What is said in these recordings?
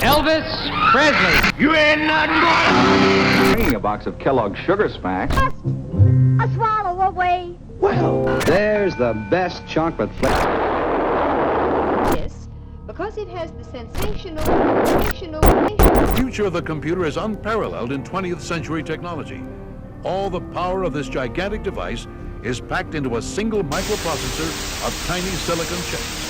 Elvis Presley. You ain't nothing but bringing a box of Kellogg's Sugar Smacks. A swallow away. Well, there's the best chocolate flavor. Yes, because it has the sensational. The future of the computer is unparalleled in 20th century technology. All the power of this gigantic device is packed into a single microprocessor of tiny silicon chips.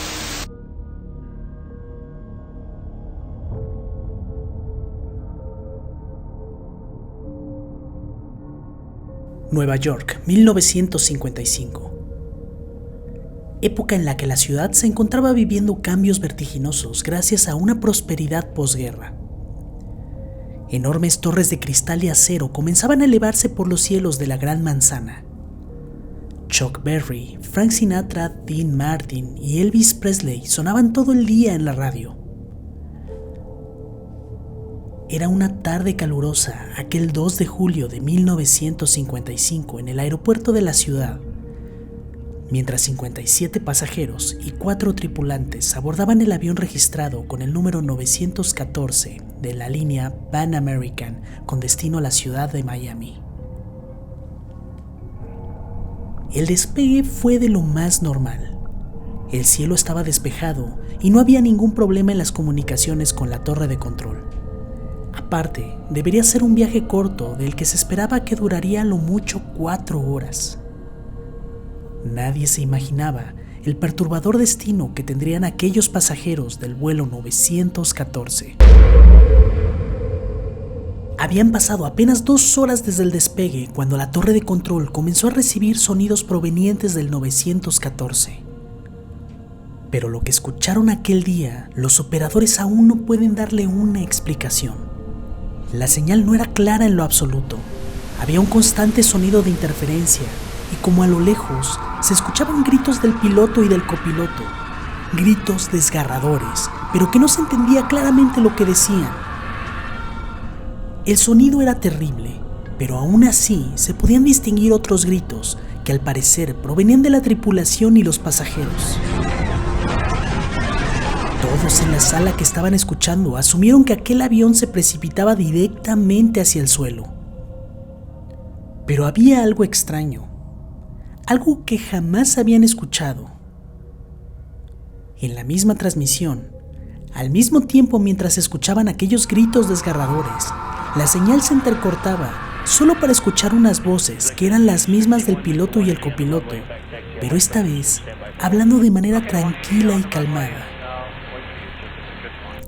Nueva York, 1955. Época en la que la ciudad se encontraba viviendo cambios vertiginosos gracias a una prosperidad posguerra. Enormes torres de cristal y acero comenzaban a elevarse por los cielos de la Gran Manzana. Chuck Berry, Frank Sinatra, Dean Martin y Elvis Presley sonaban todo el día en la radio. Era una tarde calurosa, aquel 2 de julio de 1955 en el aeropuerto de la ciudad, mientras 57 pasajeros y 4 tripulantes abordaban el avión registrado con el número 914 de la línea Pan American con destino a la ciudad de Miami. El despegue fue de lo más normal. El cielo estaba despejado y no había ningún problema en las comunicaciones con la torre de control. Aparte, debería ser un viaje corto del que se esperaba que duraría a lo mucho 4 horas. Nadie se imaginaba el perturbador destino que tendrían aquellos pasajeros del vuelo 914. Habían pasado apenas 2 horas desde el despegue cuando la torre de control comenzó a recibir sonidos provenientes del 914. Pero lo que escucharon aquel día, los operadores aún no pueden darle una explicación. La señal no era clara en lo absoluto. Había un constante sonido de interferencia y como a lo lejos se escuchaban gritos del piloto y del copiloto. Gritos desgarradores, pero que no se entendía claramente lo que decían. El sonido era terrible, pero aún así se podían distinguir otros gritos que al parecer provenían de la tripulación y los pasajeros. Todos en la sala que estaban escuchando asumieron que aquel avión se precipitaba directamente hacia el suelo. Pero había algo extraño, algo que jamás habían escuchado. En la misma transmisión, al mismo tiempo mientras escuchaban aquellos gritos desgarradores, la señal se intercortaba solo para escuchar unas voces que eran las mismas del piloto y el copiloto, pero esta vez hablando de manera tranquila y calmada.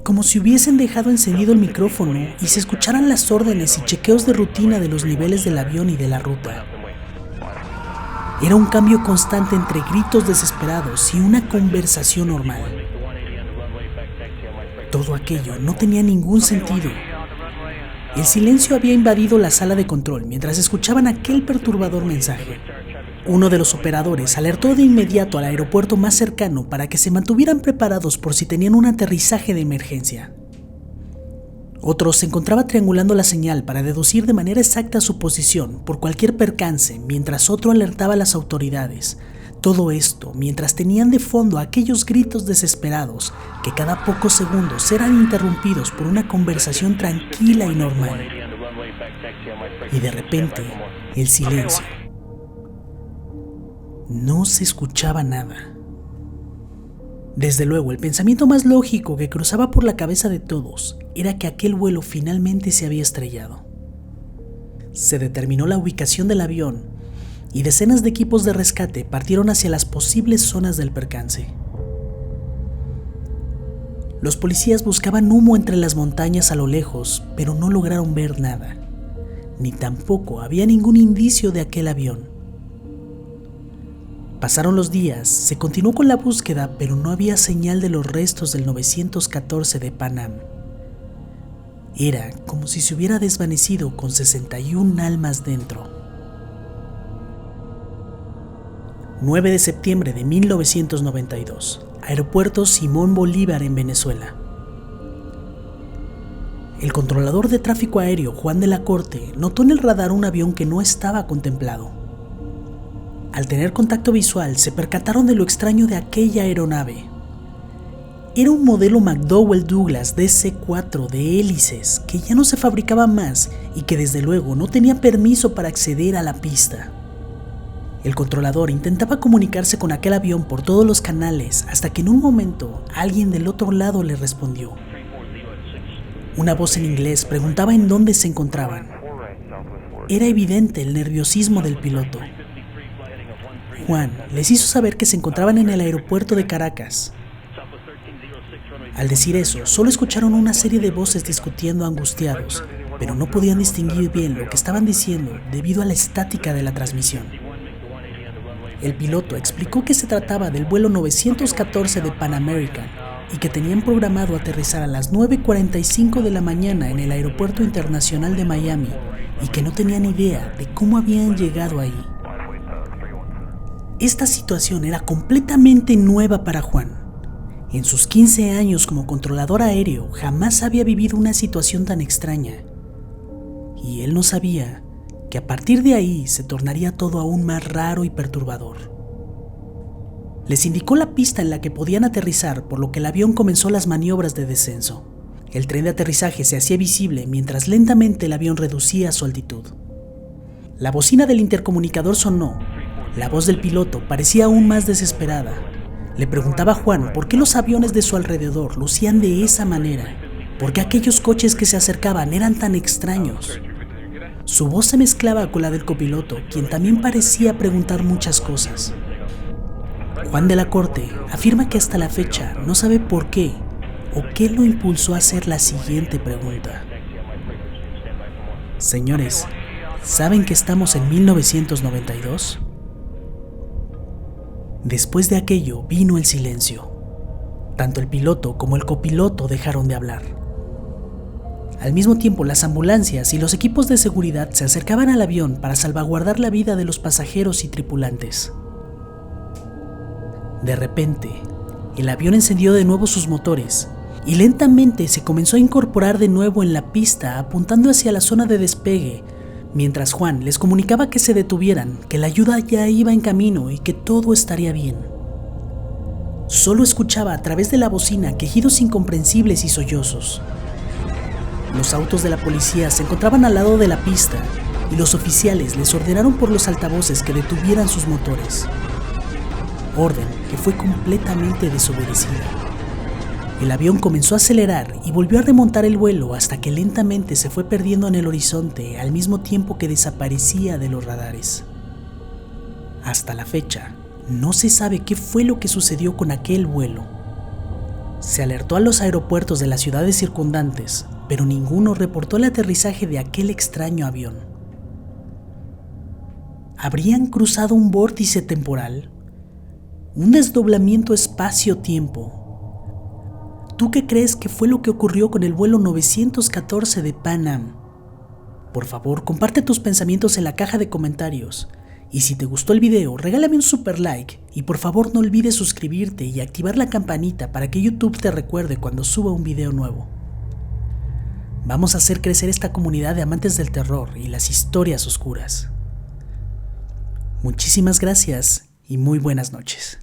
Como si hubiesen dejado encendido el micrófono y se escucharan las órdenes y chequeos de rutina de los niveles del avión y de la ruta. Era un cambio constante entre gritos desesperados y una conversación normal. Todo aquello no tenía ningún sentido. El silencio había invadido la sala de control mientras escuchaban aquel perturbador mensaje. Uno de los operadores alertó de inmediato al aeropuerto más cercano para que se mantuvieran preparados por si tenían un aterrizaje de emergencia. Otro se encontraba triangulando la señal para deducir de manera exacta su posición por cualquier percance, mientras otro alertaba a las autoridades. Todo esto mientras tenían de fondo aquellos gritos desesperados que cada pocos segundos eran interrumpidos por una conversación tranquila y normal. Y de repente, el silencio. No se escuchaba nada. Desde luego, el pensamiento más lógico que cruzaba por la cabeza de todos era que aquel vuelo finalmente se había estrellado. Se determinó la ubicación del avión y decenas de equipos de rescate partieron hacia las posibles zonas del percance. Los policías buscaban humo entre las montañas a lo lejos, pero no lograron ver nada, ni tampoco había ningún indicio de aquel avión. Pasaron los días, se continuó con la búsqueda, pero no había señal de los restos del 914 de Pan Am. Era como si se hubiera desvanecido con 61 almas dentro. 9 de septiembre de 1992, Aeropuerto Simón Bolívar en Venezuela. El controlador de tráfico aéreo Juan de la Corte notó en el radar un avión que no estaba contemplado. Al tener contacto visual, se percataron de lo extraño de aquella aeronave. Era un modelo McDonnell Douglas DC-4 de hélices que ya no se fabricaba más y que desde luego no tenía permiso para acceder a la pista. El controlador intentaba comunicarse con aquel avión por todos los canales hasta que en un momento alguien del otro lado le respondió. Una voz en inglés preguntaba en dónde se encontraban. Era evidente el nerviosismo del piloto. Juan les hizo saber que se encontraban en el aeropuerto de Caracas. Al decir eso, solo escucharon una serie de voces discutiendo angustiados, pero no podían distinguir bien lo que estaban diciendo debido a la estática de la transmisión. El piloto explicó que se trataba del vuelo 914 de Pan American y que tenían programado aterrizar a las 9:45 de la mañana en el Aeropuerto Internacional de Miami y que no tenían idea de cómo habían llegado ahí. Esta situación era completamente nueva para Juan. En sus 15 años como controlador aéreo jamás había vivido una situación tan extraña. Y él no sabía que a partir de ahí se tornaría todo aún más raro y perturbador. Les indicó la pista en la que podían aterrizar, por lo que el avión comenzó las maniobras de descenso. El tren de aterrizaje se hacía visible mientras lentamente el avión reducía su altitud. La bocina del intercomunicador sonó. La voz del piloto parecía aún más desesperada. Le preguntaba a Juan por qué los aviones de su alrededor lucían de esa manera, por qué aquellos coches que se acercaban eran tan extraños. Su voz se mezclaba con la del copiloto, quien también parecía preguntar muchas cosas. Juan de la Corte afirma que hasta la fecha no sabe por qué o qué lo impulsó a hacer la siguiente pregunta. Señores, ¿saben que estamos en 1992? Después de aquello vino el silencio. Tanto el piloto como el copiloto dejaron de hablar. Al mismo tiempo, las ambulancias y los equipos de seguridad se acercaban al avión para salvaguardar la vida de los pasajeros y tripulantes. De repente, el avión encendió de nuevo sus motores y lentamente se comenzó a incorporar de nuevo en la pista, apuntando hacia la zona de despegue, mientras Juan les comunicaba que se detuvieran, que la ayuda ya iba en camino y que todo estaría bien. Solo escuchaba a través de la bocina quejidos incomprensibles y sollozos. Los autos de la policía se encontraban al lado de la pista y los oficiales les ordenaron por los altavoces que detuvieran sus motores. Orden que fue completamente desobedecida. El avión comenzó a acelerar y volvió a remontar el vuelo hasta que lentamente se fue perdiendo en el horizonte al mismo tiempo que desaparecía de los radares. Hasta la fecha, no se sabe qué fue lo que sucedió con aquel vuelo. Se alertó a los aeropuertos de las ciudades circundantes, pero ninguno reportó el aterrizaje de aquel extraño avión. ¿Habrían cruzado un vórtice temporal? ¿Un desdoblamiento espacio-tiempo? ¿Tú qué crees que fue lo que ocurrió con el vuelo 914 de Pan Am? Por favor, comparte tus pensamientos en la caja de comentarios. Y si te gustó el video, regálame un super like. Y por favor no olvides suscribirte y activar la campanita para que YouTube te recuerde cuando suba un video nuevo. Vamos a hacer crecer esta comunidad de amantes del terror y las historias oscuras. Muchísimas gracias y muy buenas noches.